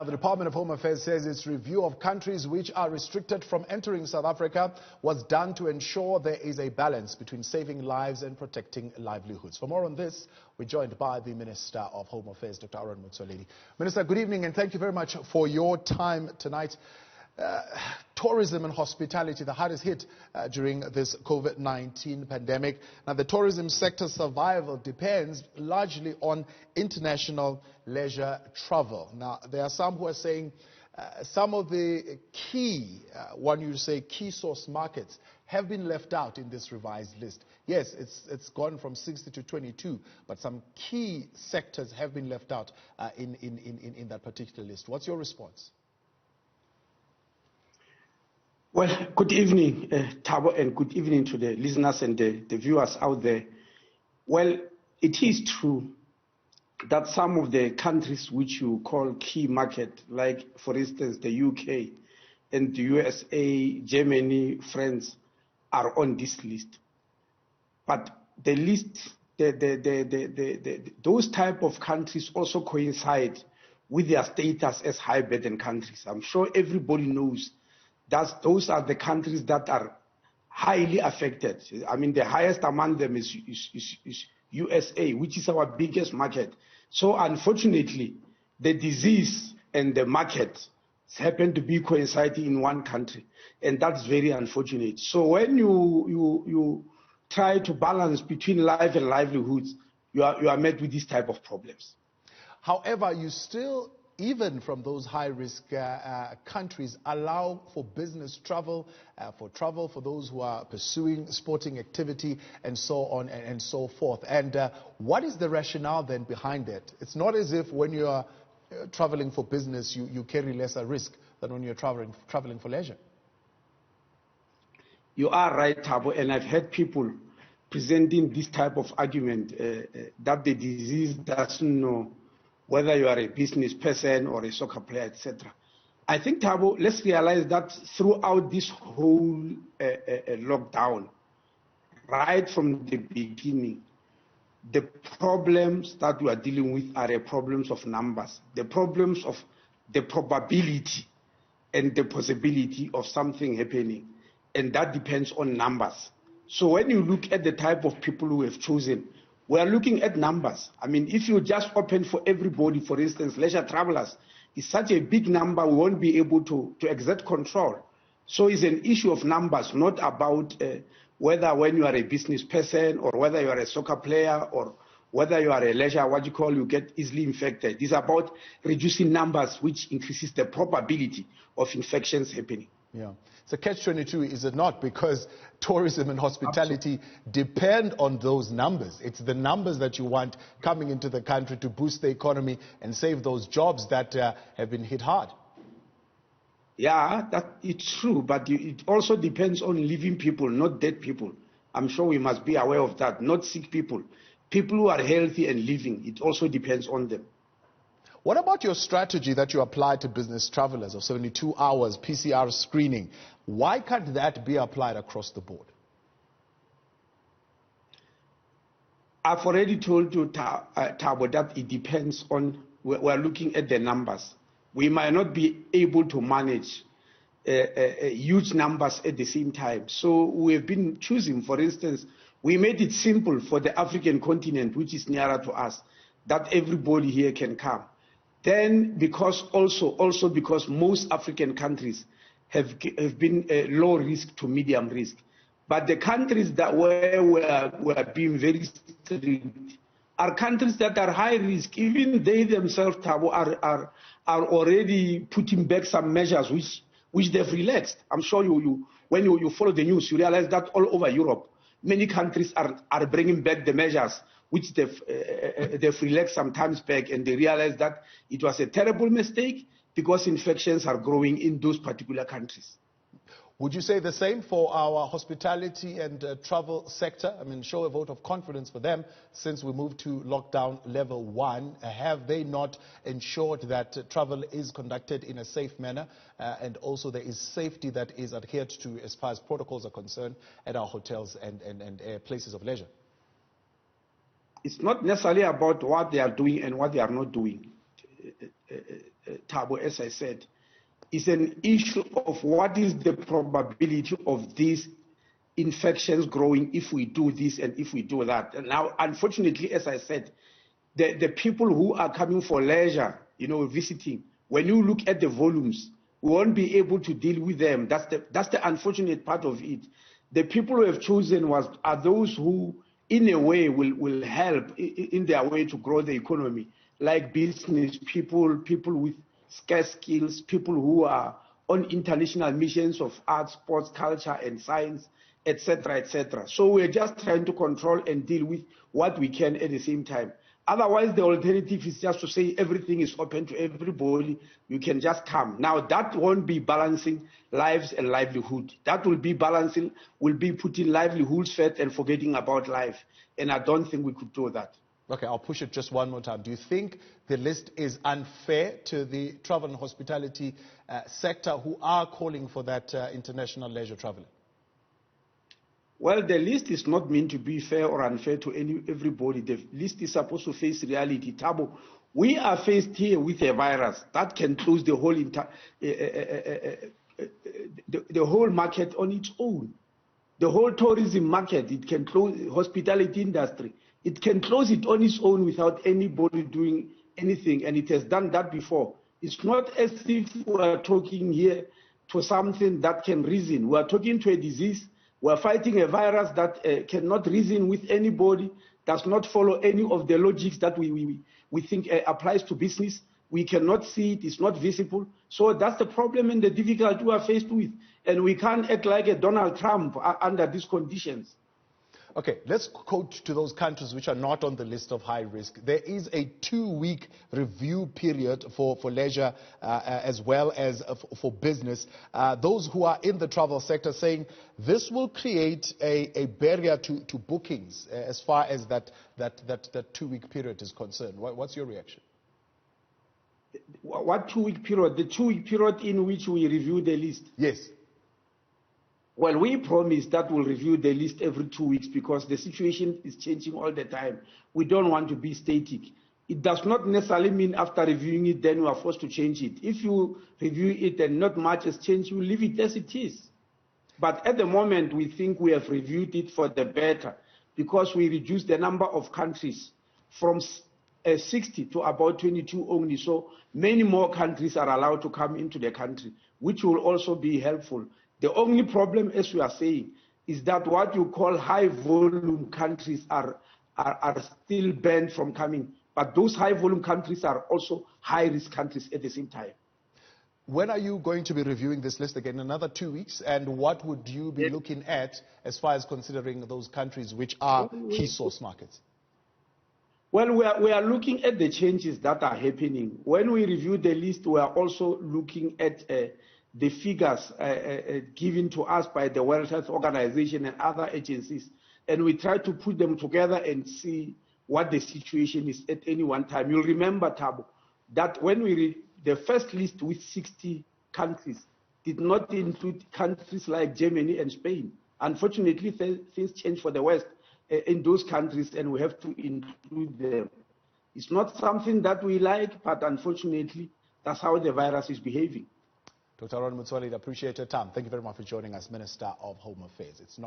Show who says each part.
Speaker 1: The Department of Home Affairs says its review of countries which are restricted from entering South Africa was done to ensure there is a balance between saving lives and protecting livelihoods. For more on this, we're joined by the Minister of Home Affairs, Dr. Motsoaledi. Minister, good evening and thank you very much for your time tonight. Tourism and hospitality, the hardest hit during this COVID-19 pandemic. Now, the tourism sector's survival depends largely on international leisure travel. Now, there are some who are saying some of the key, key source markets have been left out in this revised list. Yes, it's gone from 60 to 22, but some key sectors have been left out in that particular list. What's your response?
Speaker 2: Well, good evening, Thabo, and good evening to the listeners and the viewers out there. Well, it is true that some of the countries which you call key market, like, for instance, the UK and the USA, Germany, France, are on this list. But the list, those type of countries also coincide with their status as high-burden countries. I'm sure everybody knows that those are the countries that are highly affected. I mean, the highest among them is USA, which is our biggest market. So unfortunately, the disease and the market happen to be coinciding in one country, and that's very unfortunate. So when you try to balance between life and livelihoods, you are met with this type of problems.
Speaker 1: However, you still, even from those high-risk countries, allow for business travel, for those who are pursuing sporting activity, and so on and so forth. And what is the rationale then behind that? It's not as if when you are traveling for business, you carry lesser risk than when you're traveling for leisure.
Speaker 2: You are right, Thabo, and I've heard people presenting this type of argument that the disease doesn't know whether you are a business person or a soccer player, etc. I think, Thabo, let's realize that throughout this whole lockdown, right from the beginning, the problems that we are dealing with are problems of numbers, the problems of the probability and the possibility of something happening, and that depends on numbers. So when you look at the type of people who have chosen, we are looking at numbers. I mean, if you just open for everybody, for instance, leisure travelers, it's such a big number, we won't be able to exert control. So it's an issue of numbers, not about whether when you are a business person or whether you are a soccer player or whether you are a leisure, you get easily infected. It's about reducing numbers, which increases the probability of infections happening.
Speaker 1: Yeah. So catch-22, is it not? Because tourism and hospitality depend on those numbers. It's the numbers that you want coming into the country to boost the economy and save those jobs that have been hit hard.
Speaker 2: Yeah, that it's true, but it also depends on living people, not dead people. I'm sure we must be aware of that, not sick people. People who are healthy and living, it also depends on them.
Speaker 1: What about your strategy that you apply to business travelers of 72 hours PCR screening? Why can't that be applied across the board?
Speaker 2: I've already told you, Thabo, that it depends on, we're looking at the numbers. We might not be able to manage huge numbers at the same time. So we have been choosing, for instance, we made it simple for the African continent, which is nearer to us, that everybody here can come. Then, because because most African countries have been low risk to medium risk, but the countries that were being very strict are countries that are high risk. Even they themselves, Thabo, are already putting back some measures which they've relaxed. I'm sure when you follow the news, you realize that all over Europe, many countries are bringing back the measures which they've relaxed some time back, and they realized that it was a terrible mistake because infections are growing in those particular countries.
Speaker 1: Would you say the same for our hospitality and travel sector? I mean, show a vote of confidence for them since we moved to lockdown level 1. Have they not ensured that travel is conducted in a safe manner and also there is safety that is adhered to as far as protocols are concerned at our hotels and places of leisure?
Speaker 2: It's not necessarily about what they are doing and what they are not doing. Thabo, as I said, is an issue of what is the probability of these infections growing if we do this and if we do that. And now, unfortunately, as I said, the people who are coming for leisure, visiting, when you look at the volumes, we won't be able to deal with them. That's the unfortunate part of it. The people who have chosen are those who, in a way, will help in their way to grow the economy, like business people, people with scarce skills, people who are on international missions of art, sports, culture, and science, etc., etc. So we're just trying to control and deal with what we can at the same time. Otherwise, the alternative is just to say everything is open to everybody. You can just come. Now, that won't be balancing lives and livelihood. That will be putting livelihoods first and forgetting about life. And I don't think we could do that.
Speaker 1: Okay, I'll push it just one more time. Do you think the list is unfair to the travel and hospitality sector who are calling for that international leisure traveling?
Speaker 2: Well, the list is not meant to be fair or unfair to everybody. The list is supposed to face reality. Thabo, we are faced here with a virus that can close the whole the whole market on its own. The whole tourism market, it can close hospitality industry. It can close it on its own without anybody doing anything, and it has done that before. It's not as if we are talking here to something that can reason. We are talking to a disease. We are fighting a virus that cannot reason with anybody, does not follow any of the logics that we think applies to business. We cannot see it, it's not visible. So that's the problem and the difficulty we are faced with. And we can't act like a Donald Trump under these conditions.
Speaker 1: Okay, let's go to those countries which are not on the list of high risk. There is a 2-week review period for leisure as well as for business. Those who are in the travel sector saying this will create a barrier to bookings as far as that 2-week period is concerned. What's your reaction?
Speaker 2: What 2-week period? The 2-week period in which we review the list?
Speaker 1: Yes.
Speaker 2: Well, we promise that we'll review the list every 2 weeks because the situation is changing all the time. We don't want to be static. It does not necessarily mean after reviewing it, then we are forced to change it. If you review it and not much has changed, you leave it as it is. But at the moment, we think we have reviewed it for the better because we reduced the number of countries from 60 to about 22 only. So many more countries are allowed to come into the country, which will also be helpful. The only problem, as we are saying, is that what you call high-volume countries are still banned from coming. But those high-volume countries are also high-risk countries at the same time.
Speaker 1: When are you going to be reviewing this list again? Another 2 weeks? And what would you be looking at as far as considering those countries which are key source markets?
Speaker 2: Well, we are looking at the changes that are happening. When we review the list, we are also looking at the figures given to us by the World Health Organization and other agencies, and we try to put them together and see what the situation is at any one time. You'll remember, Thabo, that when we read the first list with 60 countries did not include countries like Germany and Spain. Unfortunately, things change for the West in those countries, and we have to include them. It's not something that we like, but unfortunately, that's how the virus is behaving.
Speaker 1: Dr. Motsoaledi, appreciate your time. Thank you very much for joining us, Minister of Home Affairs. It's not